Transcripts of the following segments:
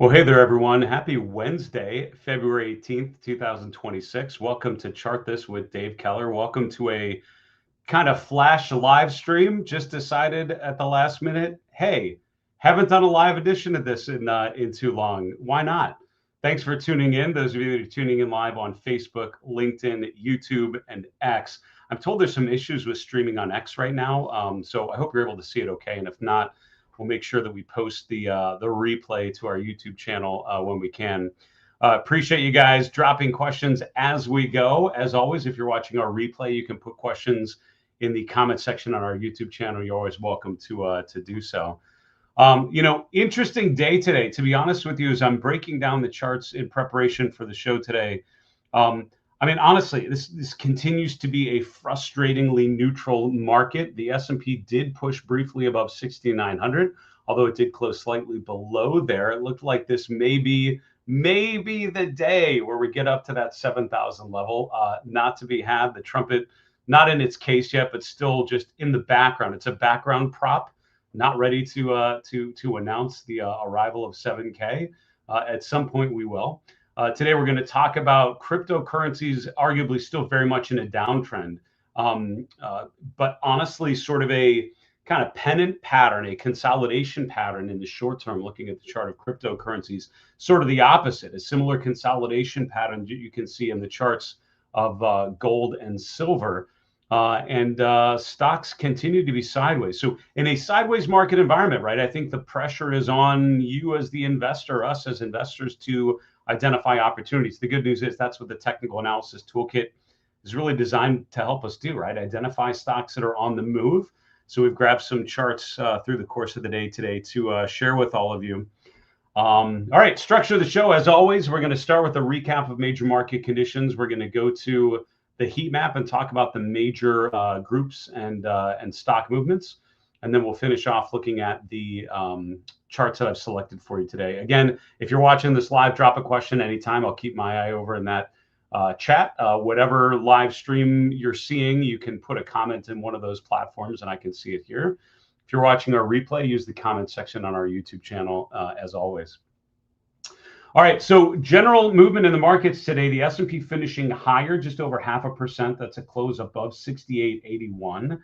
Well, hey there, everyone. Happy Wednesday, February 18th, 2026. Welcome to Chart This with Dave Keller. Welcome to a kind of flash live stream. Just decided at the last minute, hey, haven't done a live edition of this in too long. Why not? Thanks for tuning in. Those of you that are tuning in live on Facebook, LinkedIn, YouTube, and X. I'm told there's some issues with streaming on X right now, so I hope you're able to see it okay. And if not, we'll make sure that we post the replay to our YouTube channel when we can. Appreciate you guys dropping questions as we go. As always, if you're watching our replay, you can put questions in the comment section on our YouTube channel. You're always welcome to do so. Interesting day today, to be honest with you, as I'm breaking down the charts in preparation for the show today. Honestly, this continues to be a frustratingly neutral market. The S&P did push briefly above 6,900, although it did close slightly below there. It looked like this may be the day where we get up to that 7,000 level. Not to be had. The trumpet, not in its case yet, but still just in the background. It's a background prop, not ready to announce the arrival of 7K. At some point we will. Today, we're going to talk about cryptocurrencies, arguably still very much in a downtrend, but honestly, sort of a kind of pennant pattern, a consolidation pattern in the short term, looking at the chart of cryptocurrencies, sort of the opposite, a similar consolidation pattern that you can see in the charts of gold and silver. Stocks continue to be sideways. So in a sideways market environment, right, I think the pressure is on you as the investor, us as investors, to identify opportunities. The good news is that's what the technical analysis toolkit is really designed to help us do, right? Identify stocks that are on the move. So we've grabbed some charts through the course of the day today to share with all of you. All right, structure of the show, as always, we're going to start with a recap of major market conditions. We're going to go to the heat map and talk about the major groups and stock movements. And then we'll finish off looking at the charts that I've selected for you today. Again, if you're watching this live, drop a question anytime. I'll keep my eye over in that chat. Whatever live stream you're seeing, you can put a comment in one of those platforms and I can see it here. If you're watching our replay, use the comment section on our YouTube channel as always. All right, so general movement in the markets today, the S&P finishing higher, just over 0.5%. That's a close above 68.81.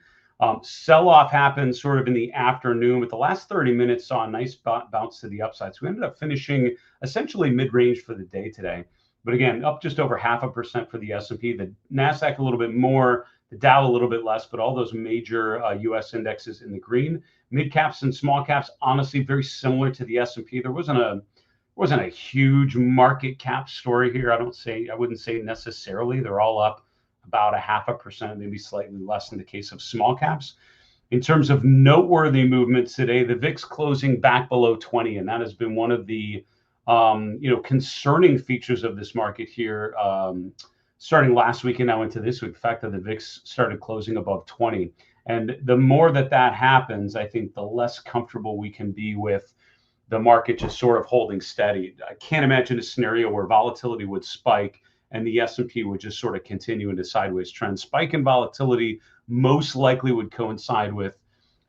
Sell-off happened sort of in the afternoon, but the last 30 minutes saw a nice bounce to the upside. So we ended up finishing essentially mid-range for the day today. But again, up just over 0.5% for the S&P. The NASDAQ a little bit more, the Dow a little bit less, but all those major U.S. indexes in the green. Mid-caps and small caps, honestly, very similar to the S&P. There wasn't a huge market cap story here. I wouldn't say necessarily. They're all up about 0.5%, maybe slightly less in the case of small caps. In terms of noteworthy movements today, the VIX closing back below 20, and that has been one of the concerning features of this market here, starting last week and now into this week. The fact that the VIX started closing above 20, and the more that happens, I think the less comfortable we can be with the market just sort of holding steady. I can't imagine a scenario where volatility would spike and the S&P would just sort of continue into sideways trend. Spike in volatility most likely would coincide with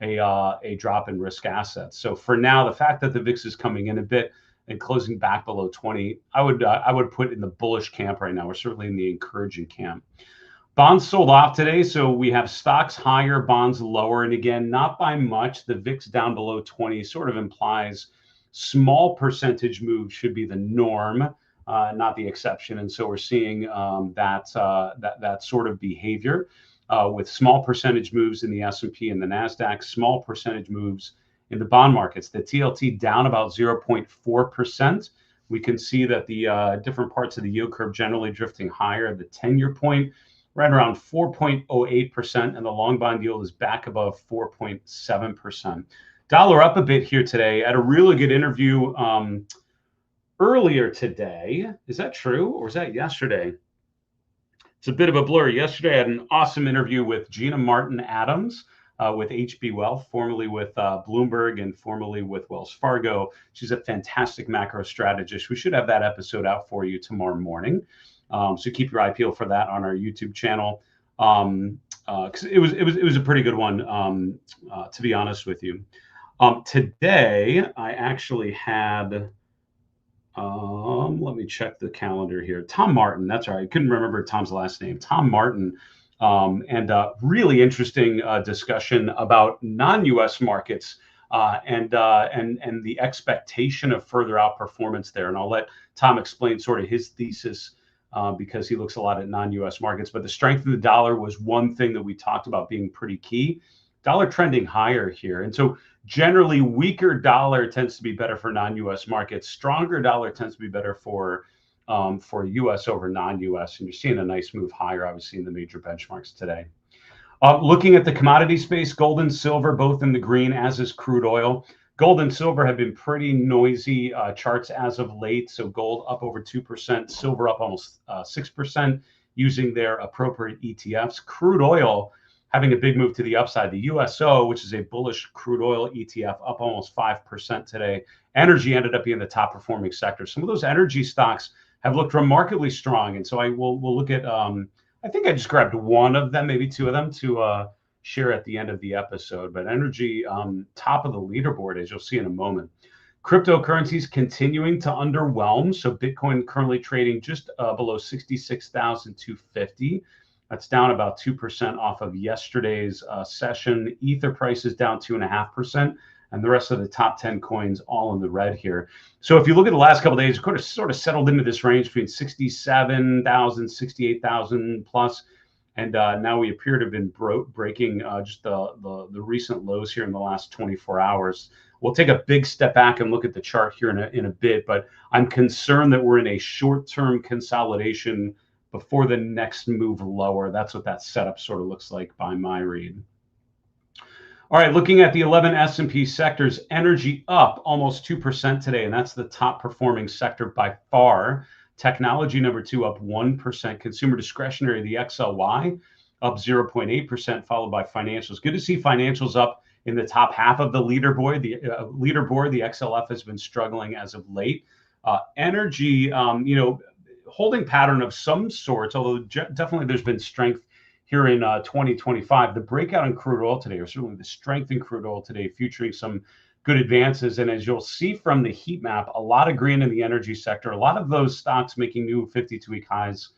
a drop in risk assets. So for now, the fact that the VIX is coming in a bit and closing back below 20, I would put in the bullish camp right now. We're certainly in the encouraging camp. Bonds sold off today, so we have stocks higher, bonds lower, and again, not by much. The VIX down below 20 sort of implies small percentage moves should be the norm, not the exception. And so we're seeing that sort of behavior with small percentage moves in the S&P and the NASDAQ, small percentage moves in the bond markets. The TLT down about 0.4%. We can see that the different parts of the yield curve generally drifting higher. The 10-year point right around 4.08%, and the long bond yield is back above 4.7%. Dollar up a bit here today. I had a really good interview earlier today. Is that true, or was that yesterday? It's a bit of a blur. Yesterday, I had an awesome interview with Gina Martin Adams with HB Wealth, formerly with Bloomberg and formerly with Wells Fargo. She's a fantastic macro strategist. We should have that episode out for you tomorrow morning. So keep your eye peeled for that on our YouTube channel. Because it was a pretty good one, to be honest with you. Today, I actually had Let me check the calendar here. Tom Martin, that's right. I couldn't remember Tom's last name. Tom Martin, and really interesting discussion about non-U.S. markets and the expectation of further outperformance there. And I'll let Tom explain sort of his thesis because he looks a lot at non-U.S. markets. But the strength of the dollar was one thing that we talked about being pretty key. Dollar trending higher here, and so generally weaker dollar tends to be better for non-U.S. markets. Stronger dollar tends to be better for U.S. over non-U.S. And you're seeing a nice move higher, obviously, in the major benchmarks today. Looking at the commodity space, gold and silver both in the green, as is crude oil. Gold and silver have been pretty noisy charts as of late. So gold up over 2%, silver up almost 6% using their appropriate ETFs. Crude oil having a big move to the upside. The USO, which is a bullish crude oil ETF, up almost 5% today. Energy ended up being the top performing sector. Some of those energy stocks have looked remarkably strong. And so we'll look at, I think I just grabbed one of them, maybe two of them to share at the end of the episode. But energy, top of the leaderboard, as you'll see in a moment. Cryptocurrencies continuing to underwhelm. So Bitcoin currently trading just below 66,250. That's down about 2% off of yesterday's session. Ether price is down 2.5%, and the rest of the top 10 coins all in the red here. So if you look at the last couple of days, it sort of settled into this range between 67,000, 68,000 plus. And now we appear to have been breaking just the recent lows here in the last 24 hours. We'll take a big step back and look at the chart here in a bit, but I'm concerned that we're in a short-term consolidation before the next move lower. That's what that setup sort of looks like by my read. All right, looking at the 11 S&P sectors, energy up almost 2% today, and that's the top performing sector by far. Technology, number 2, up 1%. Consumer discretionary, the XLY, up 0.8%, followed by financials. Good to see financials up in the top half of the leaderboard. The XLF has been struggling as of late. Energy, holding pattern of some sorts, although definitely there's been strength here in 2025. The breakout in crude oil today, or certainly the strength in crude oil today, featuring some good advances. And as you'll see from the heat map, a lot of green in the energy sector, a lot of those stocks making new 52-week highs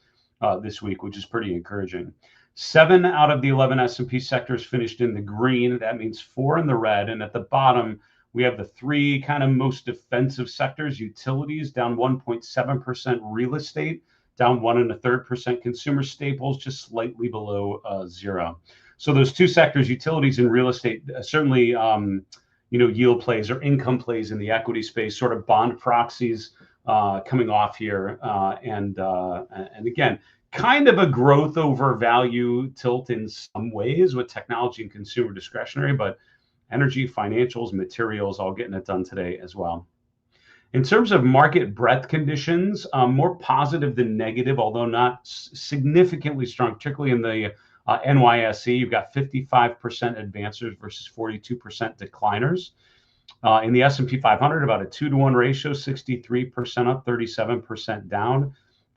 this week, which is pretty encouraging. 7 out of the 11 S&P sectors finished in the green. That means 4 in the red. And at the bottom, we have the 3 kind of most defensive sectors: utilities down 1.7%, real estate down 1.33%, consumer staples just slightly below 0. So those 2 sectors, utilities and real estate, certainly yield plays or income plays in the equity space, sort of bond proxies coming off here, and again, kind of a growth over value tilt in some ways with technology and consumer discretionary, but energy, financials, materials, all getting it done today as well. In terms of market breadth conditions, more positive than negative, although not significantly strong, particularly in the NYSE. You've got 55% advancers versus 42% decliners. In the S&P 500, about a 2-to-1 ratio, 63% up, 37% down.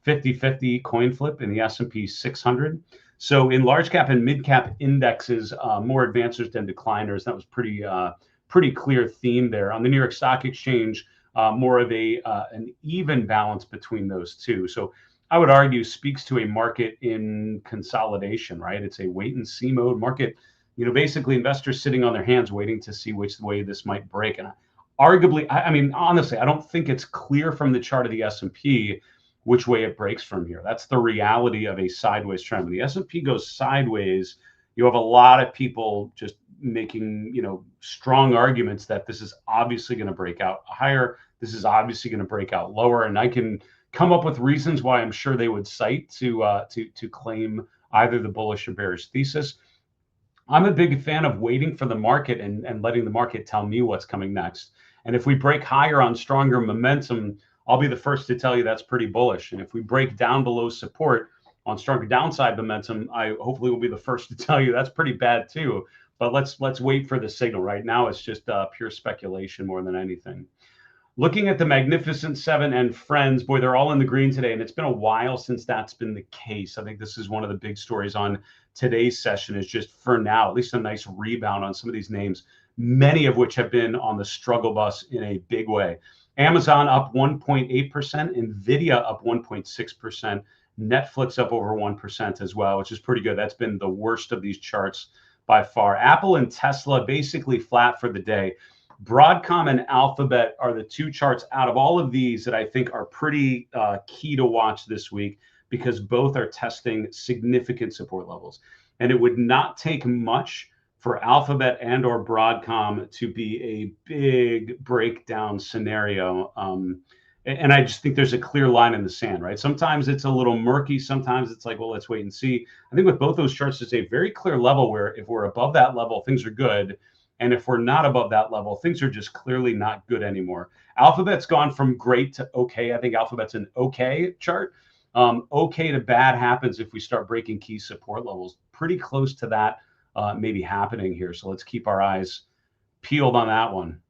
50-50 coin flip in the S&P 600. So in large cap and mid cap indexes, more advancers than decliners. That was pretty clear theme there. On the New York Stock Exchange, more of an even balance between those two. So I would argue speaks to a market in consolidation, right? It's a wait and see mode market. Basically investors sitting on their hands waiting to see which way this might break. And arguably, I mean, honestly, I don't think it's clear from the chart of the S&P which way it breaks from here. That's the reality of a sideways trend. When the S&P goes sideways, you have a lot of people just making, strong arguments that this is obviously going to break out higher. This is obviously going to break out lower. And I can come up with reasons why I'm sure they would cite to claim either the bullish or bearish thesis. I'm a big fan of waiting for the market and letting the market tell me what's coming next. And if we break higher on stronger momentum, I'll be the first to tell you that's pretty bullish. And if we break down below support on stronger downside momentum, I hopefully will be the first to tell you that's pretty bad too. But let's wait for the signal. Right now, it's just pure speculation more than anything. Looking at the Magnificent Seven and friends, boy, they're all in the green today, and it's been a while since that's been the case. I think this is one of the big stories on today's session is just, for now, at least a nice rebound on some of these names. many of which have been on the struggle bus in a big way. Amazon up 1.8%, Nvidia up 1.6%, Netflix up over 1% as well, which is pretty good. That's been the worst of these charts by far. Apple and Tesla basically flat for the day. Broadcom and Alphabet are the two charts out of all of these that I think are pretty key to watch this week, because both are testing significant support levels. And it would not take much for Alphabet and or Broadcom to be a big breakdown scenario. And I just think there's a clear line in the sand, right? Sometimes it's a little murky. Sometimes it's like, well, let's wait and see. I think with both those charts, it's a very clear level where if we're above that level, things are good. And if we're not above that level, things are just clearly not good anymore. Alphabet's gone from great to okay. I think Alphabet's an okay chart. Okay to bad happens if we start breaking key support levels. Pretty close to that maybe happening here. So let's keep our eyes peeled on that one.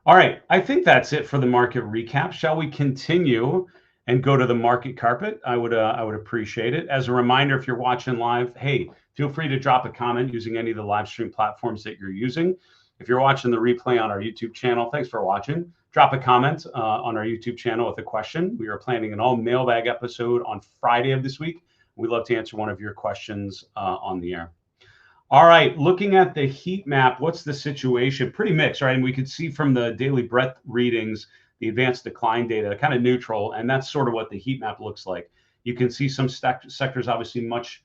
All right, I think that's it for the market recap. Shall we continue and go to the market carpet? I would appreciate it. As a reminder, if you're watching live, hey, feel free to drop a comment using any of the live stream platforms that you're using. If you're watching the replay on our YouTube channel, thanks for watching. Drop a comment on our YouTube channel with a question. We are planning an all mailbag episode on Friday of this week. We'd love to answer one of your questions on the air. All right, looking at the heat map, what's the situation? Pretty mixed, right? And we could see from the daily breadth readings, the advanced decline data, kind of neutral, and that's sort of what the heat map looks like. You can see some sectors obviously much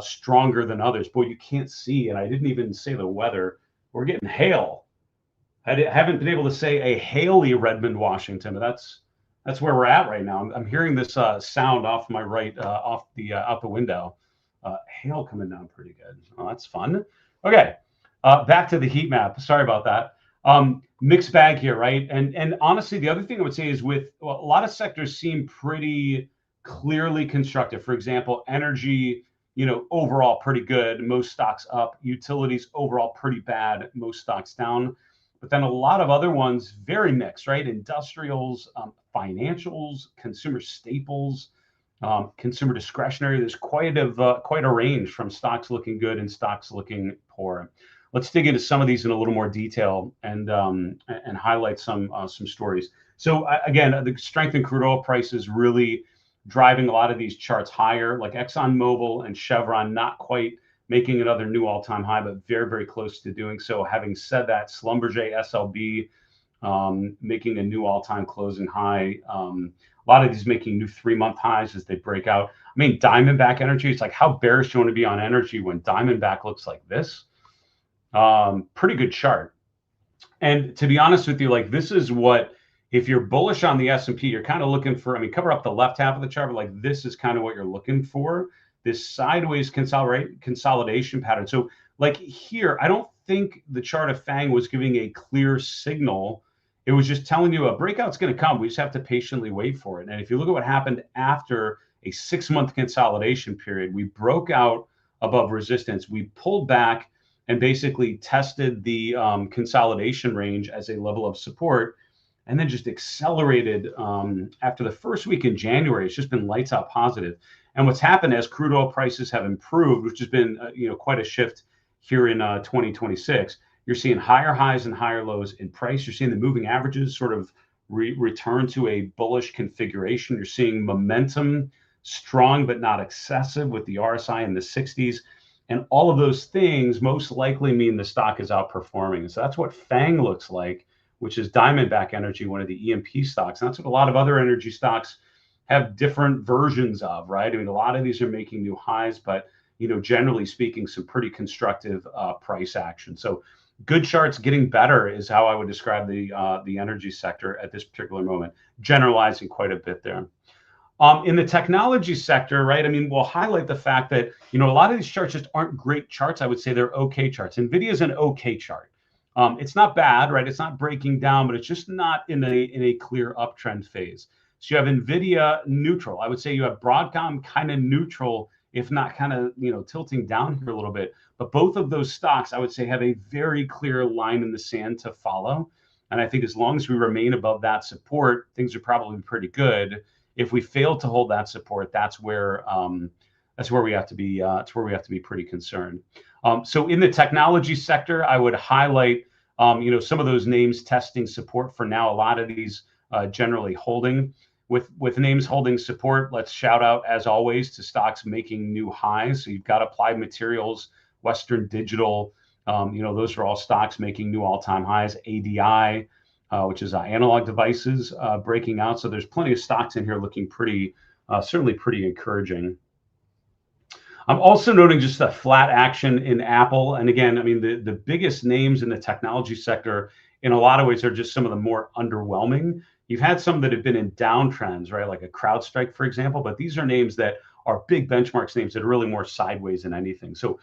stronger than others. Boy, you can't see, and I didn't even say the weather. We're getting hail. I haven't been able to say a haily Redmond, Washington, but that's where we're at right now. I'm hearing this sound off my right, out the window. Hail coming down pretty good. Oh, that's fun. Okay, back to the heat map. Sorry about that. Mixed bag here, right? And honestly, the other thing I would say is a lot of sectors seem pretty clearly constructive. For example, energy, overall pretty good. Most stocks up. Utilities overall pretty bad. Most stocks down. But then a lot of other ones very mixed, right? Industrials, financials, consumer staples, consumer discretionary. There's quite a range from stocks looking good and stocks looking poor. Let's dig into some of these in a little more detail and highlight some stories. So again, the strength in crude oil prices really driving a lot of these charts higher, like ExxonMobil and Chevron, not quite making another new all-time high, but very, very close to doing so. Having said that, Schlumberger, SLB, making a new all-time closing high. A lot of these making new 3-month highs as they break out. I mean, Diamondback Energy, it's like, how bearish do you want to be on energy when Diamondback looks like this? Pretty good chart. And to be honest with you, like, this is what, if you're bullish on the S&P, you're kind of looking for, cover up the left half of the chart, but like this is kind of what you're looking for. This sideways consolidation pattern. So like here, I don't think the chart of FANG was giving a clear signal. It was just telling you a breakout's going to come. We just have to patiently wait for it. And if you look at what happened after a 6-month consolidation period, we broke out above resistance. We pulled back and basically tested the consolidation range as a level of support, and then just accelerated after the first week in January. It's just been lights out positive. And what's happened as crude oil prices have improved, which has been quite a shift here in 2026, you're seeing higher highs and higher lows in price. You're seeing the moving averages sort of return to a bullish configuration. You're seeing momentum strong but not excessive with the RSI in the 60s. And all of those things most likely mean the stock is outperforming. So that's what FANG looks like, which is Diamondback Energy, one of the EMP stocks. And that's what a lot of other energy stocks have different versions of, right? A lot of these are making new highs, but generally speaking, some pretty constructive price action. So good charts getting better is how I would describe the energy sector at this particular moment, generalizing quite a bit there. In the technology sector, right? We'll highlight the fact that a lot of these charts just aren't great charts. I would say they're okay charts. NVIDIA is an okay chart. It's not bad, right? It's not breaking down, but it's just not in a clear uptrend phase. So you have NVIDIA neutral. I would say you have Broadcom kind of neutral, if not kind of tilting down here a little bit. But both of those stocks, I would say, have a very clear line in the sand to follow. And I think as long as we remain above that support, things are probably pretty good. If we fail to hold that support, that's where that's where we have to be. It's where we have to be pretty concerned. So in the technology sector, I would highlight some of those names testing support for now. A lot of these generally holding. With names holding support, let's shout out, as always, to stocks making new highs. So you've got Applied Materials, Western Digital. Those are all stocks making new all-time highs. ADI, which is analog devices, breaking out. So there's plenty of stocks in here looking certainly pretty encouraging. I'm also noting just a flat action in Apple. And again, I mean, the biggest names in the technology sector in a lot of ways are just some of the more underwhelming. You've had some that have been in downtrends, right? Like a CrowdStrike, for example, but these are names that are big benchmarks names that are really more sideways than anything. So,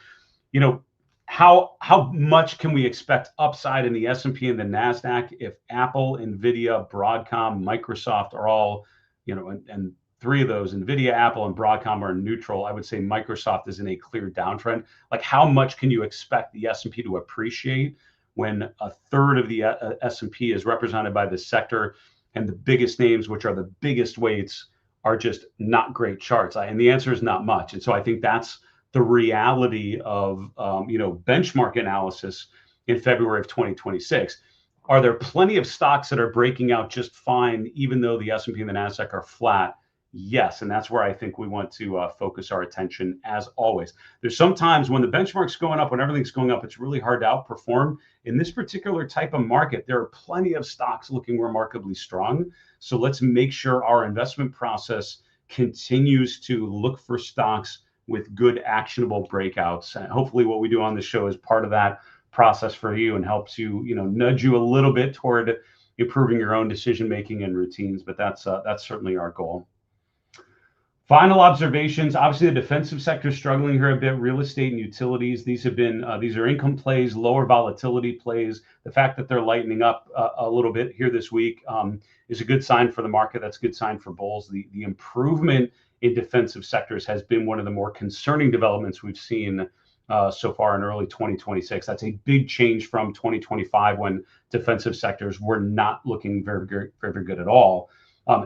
how much can we expect upside in the S&P and the NASDAQ if Apple, NVIDIA, Broadcom, Microsoft are all, and three of those, NVIDIA, Apple, and Broadcom, are neutral? I would say Microsoft is in a clear downtrend. Like, how much can you expect the S&P to appreciate when a third of the S&P is represented by the sector, and the biggest names, which are the biggest weights, are just not great charts? And the answer is not much. And so I think that's the reality of benchmark analysis in February of 2026. Are there plenty of stocks that are breaking out just fine, even though the S&P and the NASDAQ are flat? Yes, and that's where I think we want to focus our attention, as always. There's sometimes when the benchmark's going up, when everything's going up, it's really hard to outperform. In this particular type of market, there are plenty of stocks looking remarkably strong. So let's make sure our investment process continues to look for stocks with good actionable breakouts. And hopefully what we do on the show is part of that process for you and helps you, nudge you a little bit toward improving your own decision making and routines. But that's certainly our goal. Final observations. Obviously, the defensive sector is struggling here a bit. Real estate and utilities. These are income plays, lower volatility plays. The fact that they're lightening up a little bit here this week is a good sign for the market. That's a good sign for bulls. The improvement in defensive sectors has been one of the more concerning developments we've seen so far in early 2026. That's a big change from 2025 when defensive sectors were not looking very, very, very good at all.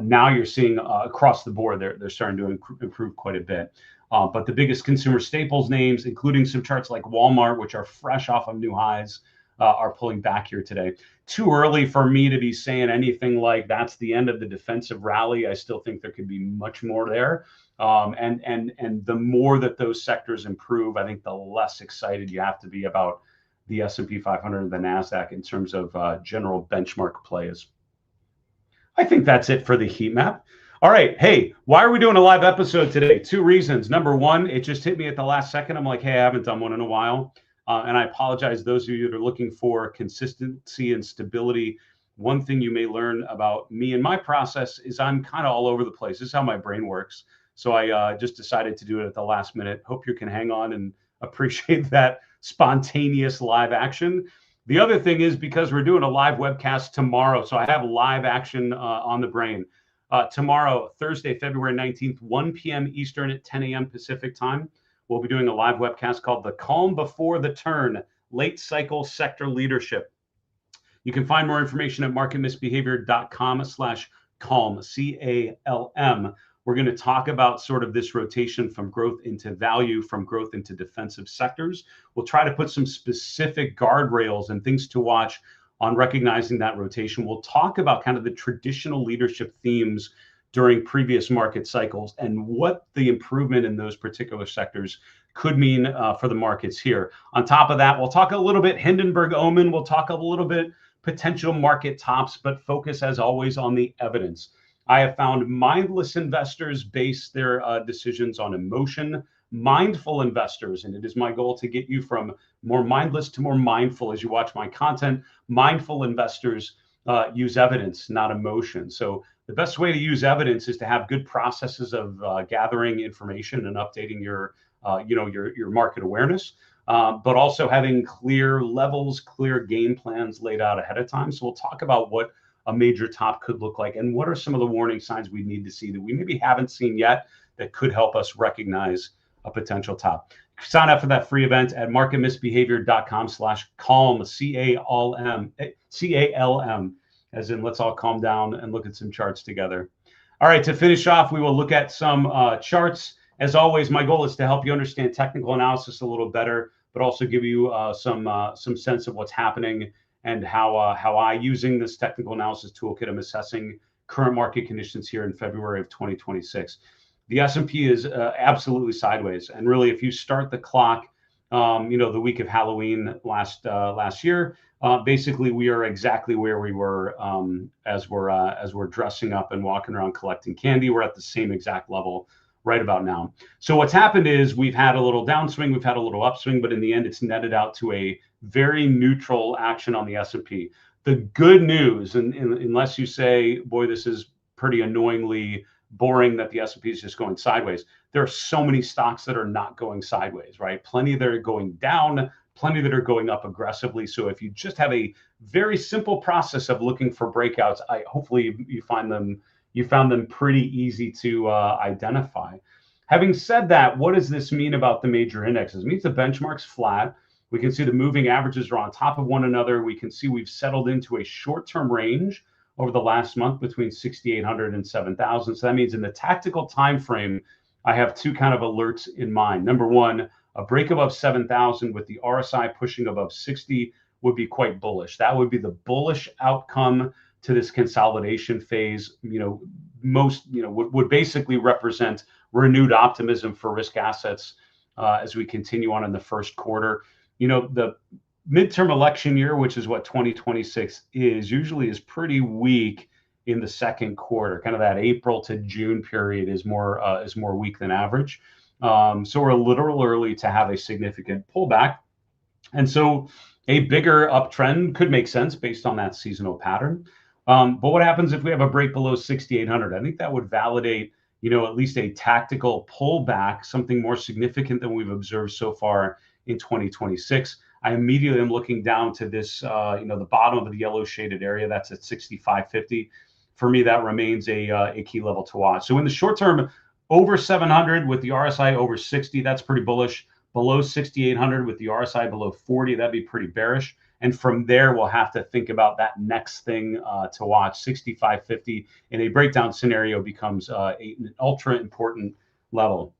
Now you're seeing across the board, they're starting to improve quite a bit. But the biggest consumer staples names, including some charts like Walmart, which are fresh off of new highs, are pulling back here today. Too early for me to be saying anything like that's the end of the defensive rally. I still think there could be much more there. And the more that those sectors improve, I think the less excited you have to be about the S&P 500 and the NASDAQ in terms of general benchmark plays. I think that's it for the heat map. All right. Hey, why are we doing a live episode today? Two reasons. Number one, it just hit me at the last second. I'm like, hey, I haven't done one in a while. And I apologize, those of you that are looking for consistency and stability. One thing you may learn about me and my process is I'm kind of all over the place. This is how my brain works. So I just decided to do it at the last minute. Hope you can hang on and appreciate that spontaneous live action. The other thing is because we're doing a live webcast tomorrow, so I have live action on the brain. Tomorrow, Thursday, February 19th, 1 p.m. Eastern at 10 a.m. Pacific time, we'll be doing a live webcast called The Calm Before the Turn, Late Cycle Sector Leadership. You can find more information at marketmisbehavior.com/calm, C-A-L-M. We're going to talk about sort of this rotation from growth into value, from growth into defensive sectors. We'll try to put some specific guardrails and things to watch on recognizing that rotation. We'll talk about kind of the traditional leadership themes during previous market cycles and what the improvement in those particular sectors could mean for the markets here. On top of that, we'll talk a little bit Hindenburg Omen. We'll talk a little bit potential market tops, but focus as always on the evidence. I have found mindless investors base their decisions on emotion. Mindful investors, and it is my goal to get you from more mindless to more mindful as you watch my content. Mindful investors use evidence, not emotion. So the best way to use evidence is to have good processes of gathering information and updating your market awareness, but also having clear levels, clear game plans laid out ahead of time. So we'll talk about what a major top could look like and what are some of the warning signs we need to see that we maybe haven't seen yet that could help us recognize a potential top. Sign up for that free event at marketmisbehavior.com/calm, C-A-L-M, as in let's all calm down and look at some charts together. All right, to finish off, we will look at some charts As always, my goal is to help you understand technical analysis a little better, but also give you some sense of what's happening and how I, using this technical analysis toolkit, I'm assessing current market conditions here in February of 2026. The S&P is absolutely sideways, and really, if you start the clock, the week of Halloween last year, basically we are exactly where we were as we're dressing up and walking around collecting candy. We're at the same exact level right about now. So what's happened is we've had a little downswing, we've had a little upswing, but in the end, it's netted out to a very neutral action on the S&P. The good news, and unless you say, boy, this is pretty annoyingly boring that the S&P is just going sideways, there are so many stocks that are not going sideways, right? Plenty that are going down, plenty that are going up aggressively. So if you just have a very simple process of looking for breakouts, hopefully you found them pretty easy to identify. Having said that, what does this mean about the major indexes? It means the benchmark's flat. We can see the moving averages are on top of one another. We can see we've settled into a short-term range over the last month between 6,800 and 7,000. So that means in the tactical time frame, I have two kind of alerts in mind. Number one, a break above 7,000 with the RSI pushing above 60 would be quite bullish. That would be the bullish outcome to this consolidation phase. Would basically represent renewed optimism for risk assets as we continue on in the first quarter. The midterm election year, which is what 2026 usually is pretty weak in the second quarter. Kind of that April to June period is more weak than average. So we're a little early to have a significant pullback, and so a bigger uptrend could make sense based on that seasonal pattern. But what happens if we have a break below 6,800? I think that would validate, at least a tactical pullback, something more significant than we've observed so far in 2026. I immediately am looking down to this, the bottom of the yellow shaded area. That's at 65.50. For me, that remains a key level to watch. So in the short term, over 700 with the RSI over 60, that's pretty bullish. Below 6,800 with the RSI below 40, that'd be pretty bearish. And from there, we'll have to think about that next thing to watch. 65.50 in a breakdown scenario becomes an ultra important level.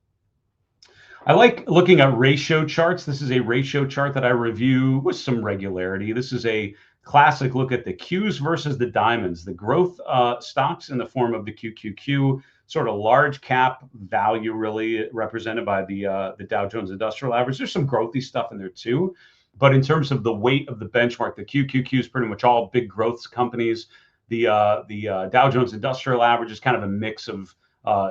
I like looking at ratio charts. This is a ratio chart that I review with some regularity. This is a classic look at the Qs versus the diamonds, the growth stocks in the form of the QQQ, sort of large cap value, really represented by the Dow Jones Industrial Average. There's some growthy stuff in there too. But in terms of the weight of the benchmark, the QQQ is pretty much all big growth companies. The Dow Jones Industrial Average is kind of a mix of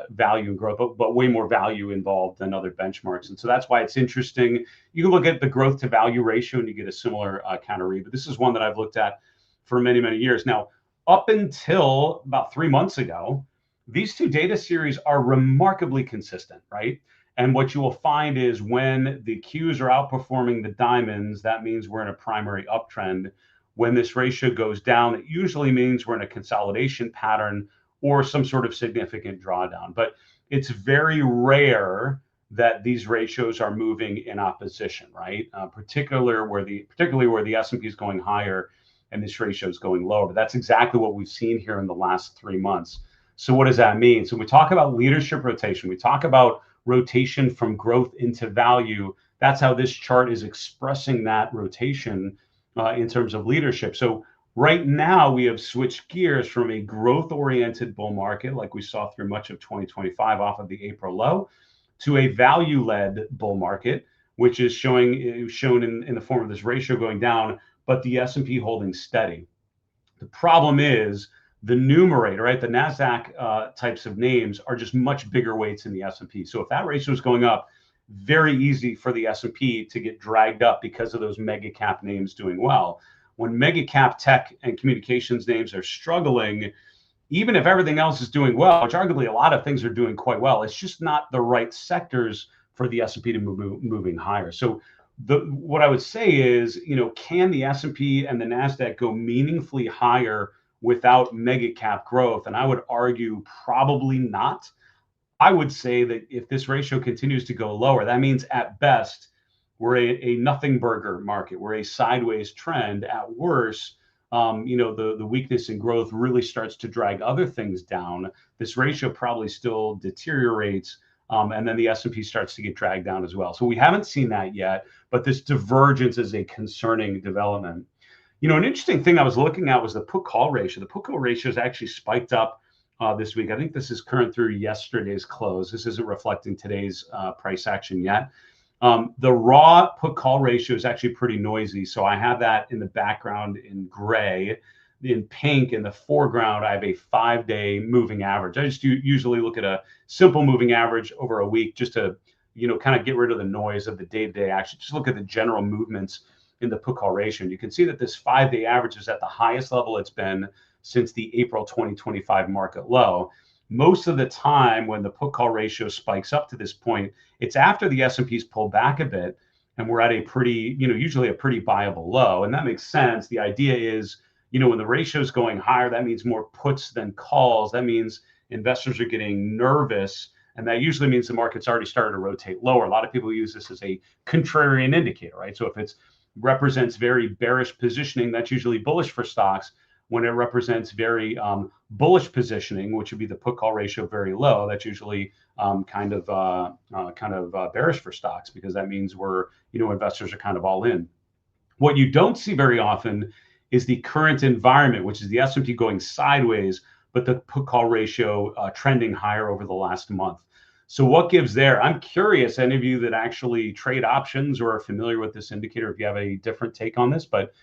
value and growth, but way more value involved than other benchmarks. And so that's why it's interesting. You can look at the growth to value ratio and you get a similar counter read. But this is one that I've looked at for many, many years. Now, up until about 3 months ago, these two data series are remarkably consistent, right? And what you will find is when the Qs are outperforming the diamonds, that means we're in a primary uptrend. When this ratio goes down, it usually means we're in a consolidation pattern or some sort of significant drawdown. But it's very rare that these ratios are moving in opposition, right? Particularly where the S&P is going higher and this ratio is going lower. But that's exactly what we've seen here in the last 3 months. So what does that mean? So we talk about leadership rotation. We talk about rotation from growth into value. That's how this chart is expressing that rotation in terms of leadership. So right now we have switched gears from a growth-oriented bull market, like we saw through much of 2025 off of the April low, to a value-led bull market, which is shown in the form of this ratio going down, but the S&P holding steady. The problem is the numerator, right? The NASDAQ types of names are just much bigger weights in the S&P. So if that ratio is going up, very easy for the S&P to get dragged up because of those mega cap names doing well. When mega cap tech and communications names are struggling, even if everything else is doing well, which arguably a lot of things are doing quite well, it's just not the right sectors for the S&P to moving higher. So what I would say is, can the S&P and the NASDAQ go meaningfully higher without mega cap growth? And I would argue probably not. I would say that if this ratio continues to go lower, that means at best we're a nothing burger market. We're a sideways trend. At worst, the weakness in growth really starts to drag other things down. This ratio probably still deteriorates, and then the S&P starts to get dragged down as well. So we haven't seen that yet, but this divergence is a concerning development. An interesting thing I was looking at was the put-call ratio. The put-call ratio has actually spiked up this week. I think this is current through yesterday's close. This isn't reflecting today's price action yet. The raw put-call ratio is actually pretty noisy. So I have that in the background in gray. In pink, in the foreground, I have a 5-day moving average. I just usually look at a simple moving average over a week just to, kind of get rid of the noise of the day-to-day action. Just look at the general movements in the put-call ratio. And you can see that this 5-day average is at the highest level it's been since the April 2025 market low. Most of the time when the put-call ratio spikes up to this point, it's after the S&P's pulled back a bit, and we're at a pretty, usually a pretty buyable low. And that makes sense. The idea is, when the ratio is going higher, that means more puts than calls. That means investors are getting nervous, and that usually means the market's already started to rotate lower. A lot of people use this as a contrarian indicator, right? So if it represents very bearish positioning, that's usually bullish for stocks. When it represents very bullish positioning, which would be the put-call ratio very low, that's usually kind of bearish for stocks, because that means investors are kind of all in. What you don't see very often is the current environment, which is the S&P going sideways, but the put-call ratio trending higher over the last month. So what gives there? I'm curious, any of you that actually trade options or are familiar with this indicator, if you have a different take on this, but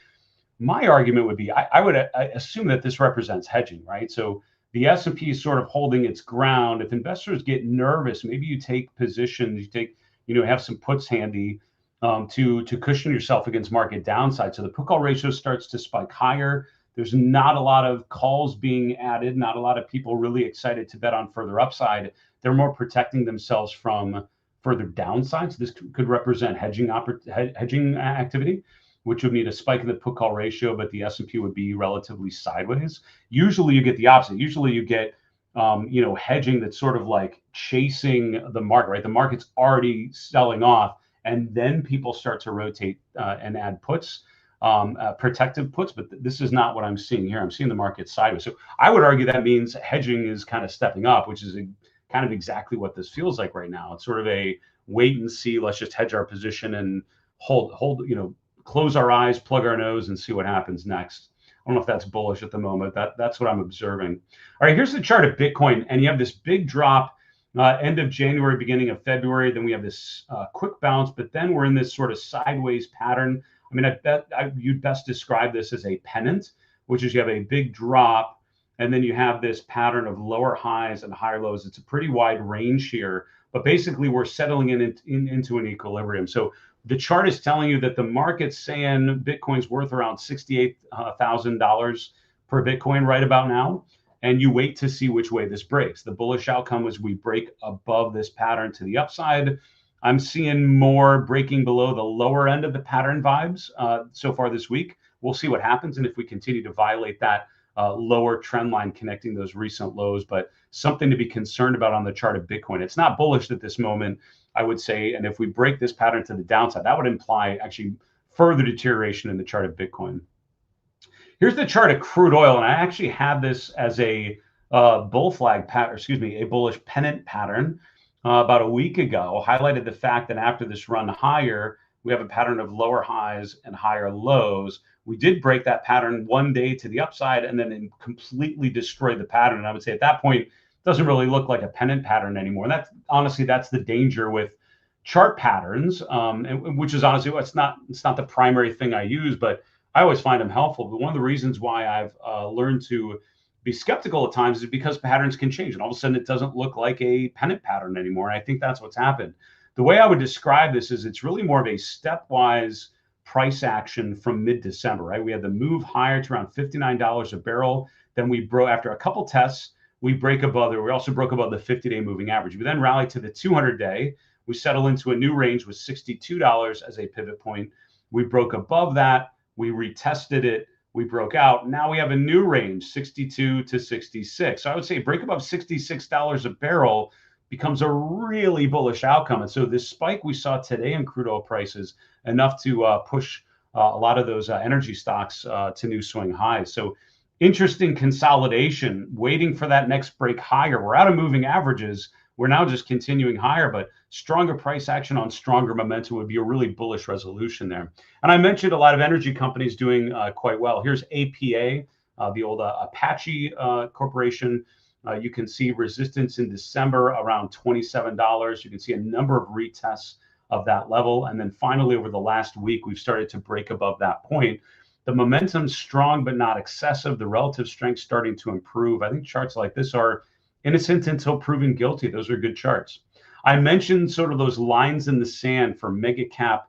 my argument would be, I would assume that this represents hedging, right? So the S&P is sort of holding its ground. If investors get nervous, maybe you take positions, have some puts handy to cushion yourself against market downside. So the put-call ratio starts to spike higher. There's not a lot of calls being added, not a lot of people really excited to bet on further upside. They're more protecting themselves from further downsides. This could represent hedging activity, which would mean a spike in the put-call ratio, but the S&P would be relatively sideways. Usually you get the opposite. Usually you get hedging that's sort of like chasing the market, right? The market's already selling off, and then people start to rotate and add puts, protective puts, but this is not what I'm seeing here. I'm seeing the market sideways. So I would argue that means hedging is kind of stepping up, which is kind of exactly what this feels like right now. It's sort of a wait and see, let's just hedge our position and hold, close our eyes, plug our nose, and see what happens next. I don't know if that's bullish at the moment. That's what I'm observing. All right, here's the chart of Bitcoin, and you have this big drop end of January, beginning of February. Then we have this quick bounce, but then we're in this sort of sideways pattern. I mean, I bet you'd best describe this as a pennant, which is you have a big drop, and then you have this pattern of lower highs and higher lows. It's a pretty wide range here, but basically we're settling into an equilibrium. So the chart is telling you that the market's saying Bitcoin's worth around $68,000 per Bitcoin right about now. And you wait to see which way this breaks. The bullish outcome is we break above this pattern to the upside. I'm seeing more breaking below the lower end of the pattern vibes so far this week. We'll see what happens, and if we continue to violate that lower trend line connecting those recent lows, but something to be concerned about on the chart of Bitcoin. It's not bullish at this moment, I would say, and if we break this pattern to the downside, that would imply actually further deterioration in the chart of Bitcoin. Here's the chart of crude oil, and I actually had this as a bull flag pattern, a bullish pennant pattern about a week ago. Highlighted the fact that after this run higher, we have a pattern of lower highs and higher lows. We did break that pattern one day to the upside and then completely destroyed the pattern. And I would say at that point, it doesn't really look like a pennant pattern anymore. And that's honestly, that's the danger with chart patterns, and which is honestly, it's not the primary thing I use, but I always find them helpful. But one of the reasons why I've learned to be skeptical at times is because patterns can change, and all of a sudden it doesn't look like a pennant pattern anymore. And I think that's what's happened. The way I would describe this is it's really more of a stepwise price action from mid-December, right? We had the move higher to around $59 a barrel. Then we broke, after a couple tests, we break above there. We also broke above the 50-day moving average. We then rallied to the 200-day. We settle into a new range with $62 as a pivot point. We broke above that. We retested it. We broke out. Now we have a new range, 62 to 66. So I would say break above $66 a barrel becomes a really bullish outcome. And so this spike we saw today in crude oil prices, enough to push a lot of those energy stocks to new swing highs. So interesting consolidation, waiting for that next break higher. We're out of moving averages. We're now just continuing higher, but stronger price action on stronger momentum would be a really bullish resolution there. And I mentioned a lot of energy companies doing quite well. Here's APA, the old Apache Corporation. You can see resistance in December around $27. You can see a number of retests of that level. And then finally, over the last week, we've started to break above that point. The momentum's strong, but not excessive. The relative strength starting to improve. I think charts like this are innocent until proven guilty. Those are good charts. I mentioned sort of those lines in the sand for mega cap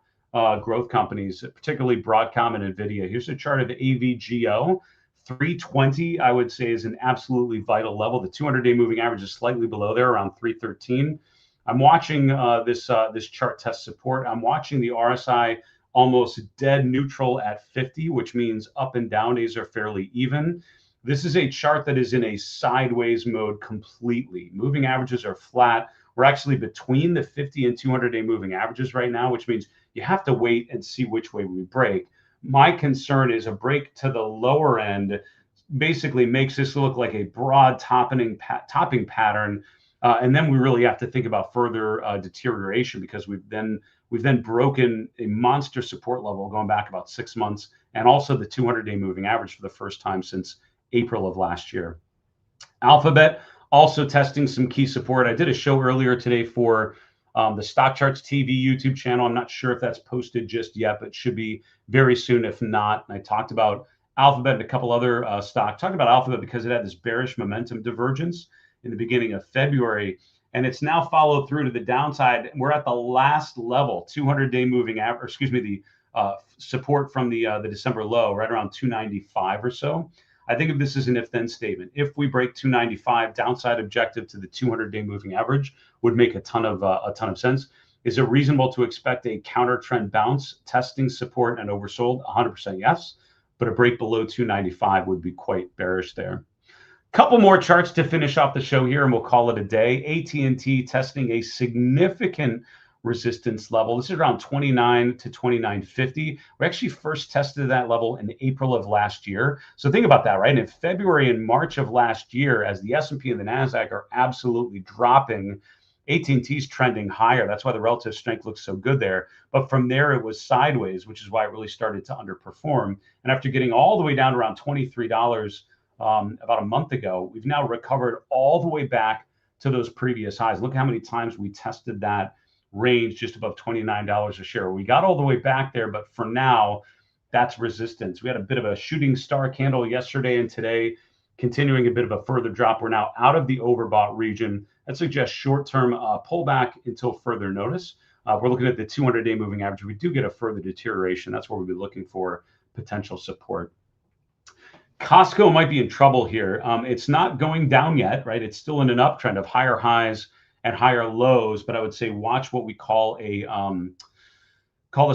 growth companies, particularly Broadcom and NVIDIA. Here's a chart of the AVGO. 320, I would say, is an absolutely vital level. The 200-day moving average is slightly below there, around 313. I'm watching this chart test support. I'm watching the RSI almost dead neutral at 50, which means up and down days are fairly even. This is a chart that is in a sideways mode completely. Moving averages are flat. We're actually between the 50 and 200-day moving averages right now, which means you have to wait and see which way we break. My concern is a break to the lower end basically makes this look like a broad topping pattern. And then we really have to think about further deterioration, because we've then broken a monster support level going back about 6 months, and also the 200-day moving average for the first time since April of last year. Alphabet also testing some key support. I did a show earlier today for the Stock Charts TV YouTube channel. I'm not sure if that's posted just yet, but it should be very soon if not. And I talked about Alphabet and a couple other stocks. Talked about Alphabet because it had this bearish momentum divergence in the beginning of February, and it's now followed through to the downside. We're at the last level, 200-day moving average, excuse me, the support from the December low, right around 295 or so. I think of this as an if-then statement. If we break 295, downside objective to the 200-day moving average would make a ton of sense. Is it reasonable to expect a counter trend bounce, testing support and oversold? 100% yes, but a break below 295 would be quite bearish there. Couple more charts to finish off the show here, and we'll call it a day. AT&T testing a significant resistance level. This is around 29 to 29.50. We actually first tested that level in April of last year. So think about that, right? In February and March of last year, as the S&P and the NASDAQ are absolutely dropping, AT&T's trending higher. That's why the relative strength looks so good there. But from there, it was sideways, which is why it really started to underperform. And after getting all the way down to around $23 about a month ago, we've now recovered all the way back to those previous highs. Look how many times we tested that range just above $29 a share. We got all the way back there, but for now, that's resistance. We had a bit of a shooting star candle yesterday and today, continuing a bit of a further drop. We're now out of the overbought region. That suggests short-term pullback until further notice. We're looking at the 200-day moving average. We do get a further deterioration. That's where we'll be looking for potential support. Costco might be in trouble here. It's not going down yet, right? It's still in an uptrend of higher highs and higher lows, but I would say watch what we call this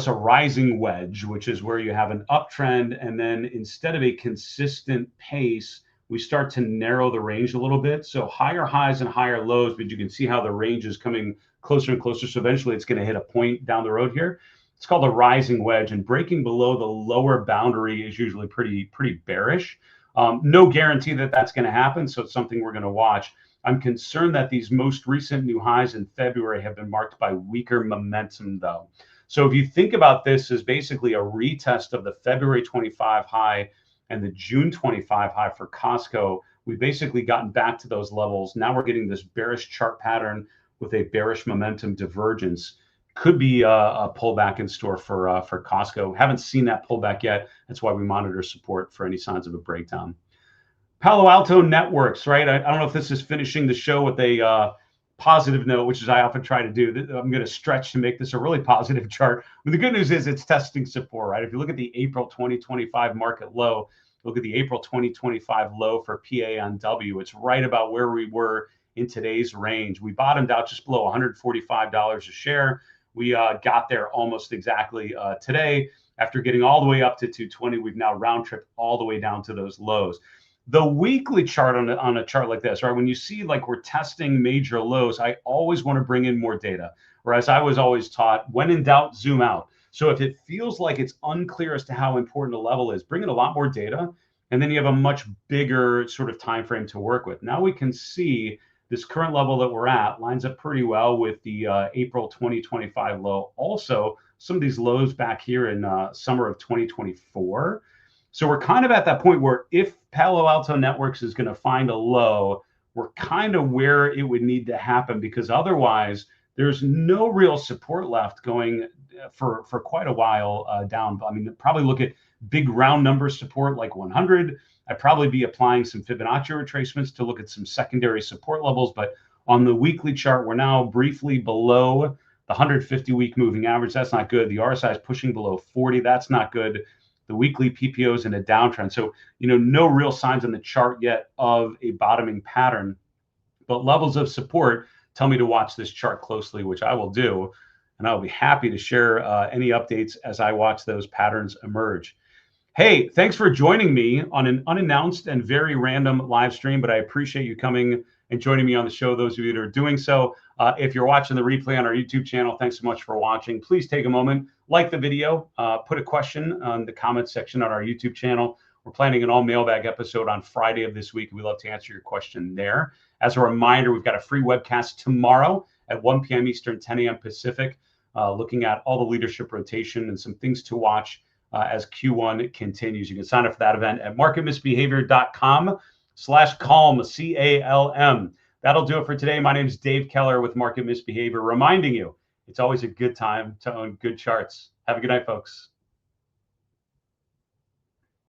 a rising wedge, which is where you have an uptrend, and then instead of a consistent pace, we start to narrow the range a little bit. So higher highs and higher lows, but you can see how the range is coming closer and closer. So eventually it's going to hit a point down the road here. It's called a rising wedge, and breaking below the lower boundary is usually pretty bearish. No guarantee that that's going to happen, so it's something we're going to watch. I'm concerned that these most recent new highs in February have been marked by weaker momentum, though. So if you think about this as basically a retest of the February 25 high and the June 25 high for Costco, we've basically gotten back to those levels. Now we're getting this bearish chart pattern with a bearish momentum divergence. Could be a pullback in store for Costco. Haven't seen that pullback yet. That's why we monitor support for any signs of a breakdown. Palo Alto Networks, right? I don't know if this is finishing the show with a positive note, which is I often try to do. I'm going to stretch to make this a really positive chart. But the good news is it's testing support, right? If you look at the April 2025 market low, look at the April 2025 low for PA and W. It's right about where we were in today's range. We bottomed out just below $145 a share. We got there almost exactly today. After getting all the way up to 220, we've now round tripped all the way down to those lows. The weekly chart on a chart like this, right? When you see like we're testing major lows, I always want to bring in more data. Or as I was always taught, when in doubt, zoom out. So if it feels like it's unclear as to how important a level is, bring in a lot more data, and then you have a much bigger sort of time frame to work with. Now we can see this current level that we're at lines up pretty well with the April 2025 low. Also, some of these lows back here in summer of 2024. So we're kind of at that point where if Palo Alto Networks is going to find a low, we're kind of where it would need to happen, because otherwise there's no real support left going for quite a while down. I mean, probably look at big round number support like 100. I'd probably be applying some Fibonacci retracements to look at some secondary support levels. But on the weekly chart, we're now briefly below the 150-week moving average. That's not good. The RSI is pushing below 40. That's not good. The weekly PPO is in a downtrend. So, no real signs on the chart yet of a bottoming pattern. But levels of support tell me to watch this chart closely, which I will do. And I'll be happy to share any updates as I watch those patterns emerge. Hey, thanks for joining me on an unannounced and very random live stream, but I appreciate you coming and joining me on the show, those of you that are doing so. If you're watching the replay on our YouTube channel, thanks so much for watching. Please take a moment, like the video, put a question on the comment section on our YouTube channel. We're planning an all mailbag episode on Friday of this week. We'd love to answer your question there. As a reminder, we've got a free webcast tomorrow at 1 p.m. Eastern, 10 a.m. Pacific, looking at all the leadership rotation and some things to watch as Q1 continues. You can sign up for that event at marketmisbehavior.com/calm, C-A-L-M. That'll do it for today. My name is Dave Keller with Market Misbehavior, reminding you it's always a good time to own good charts. Have a good night, folks.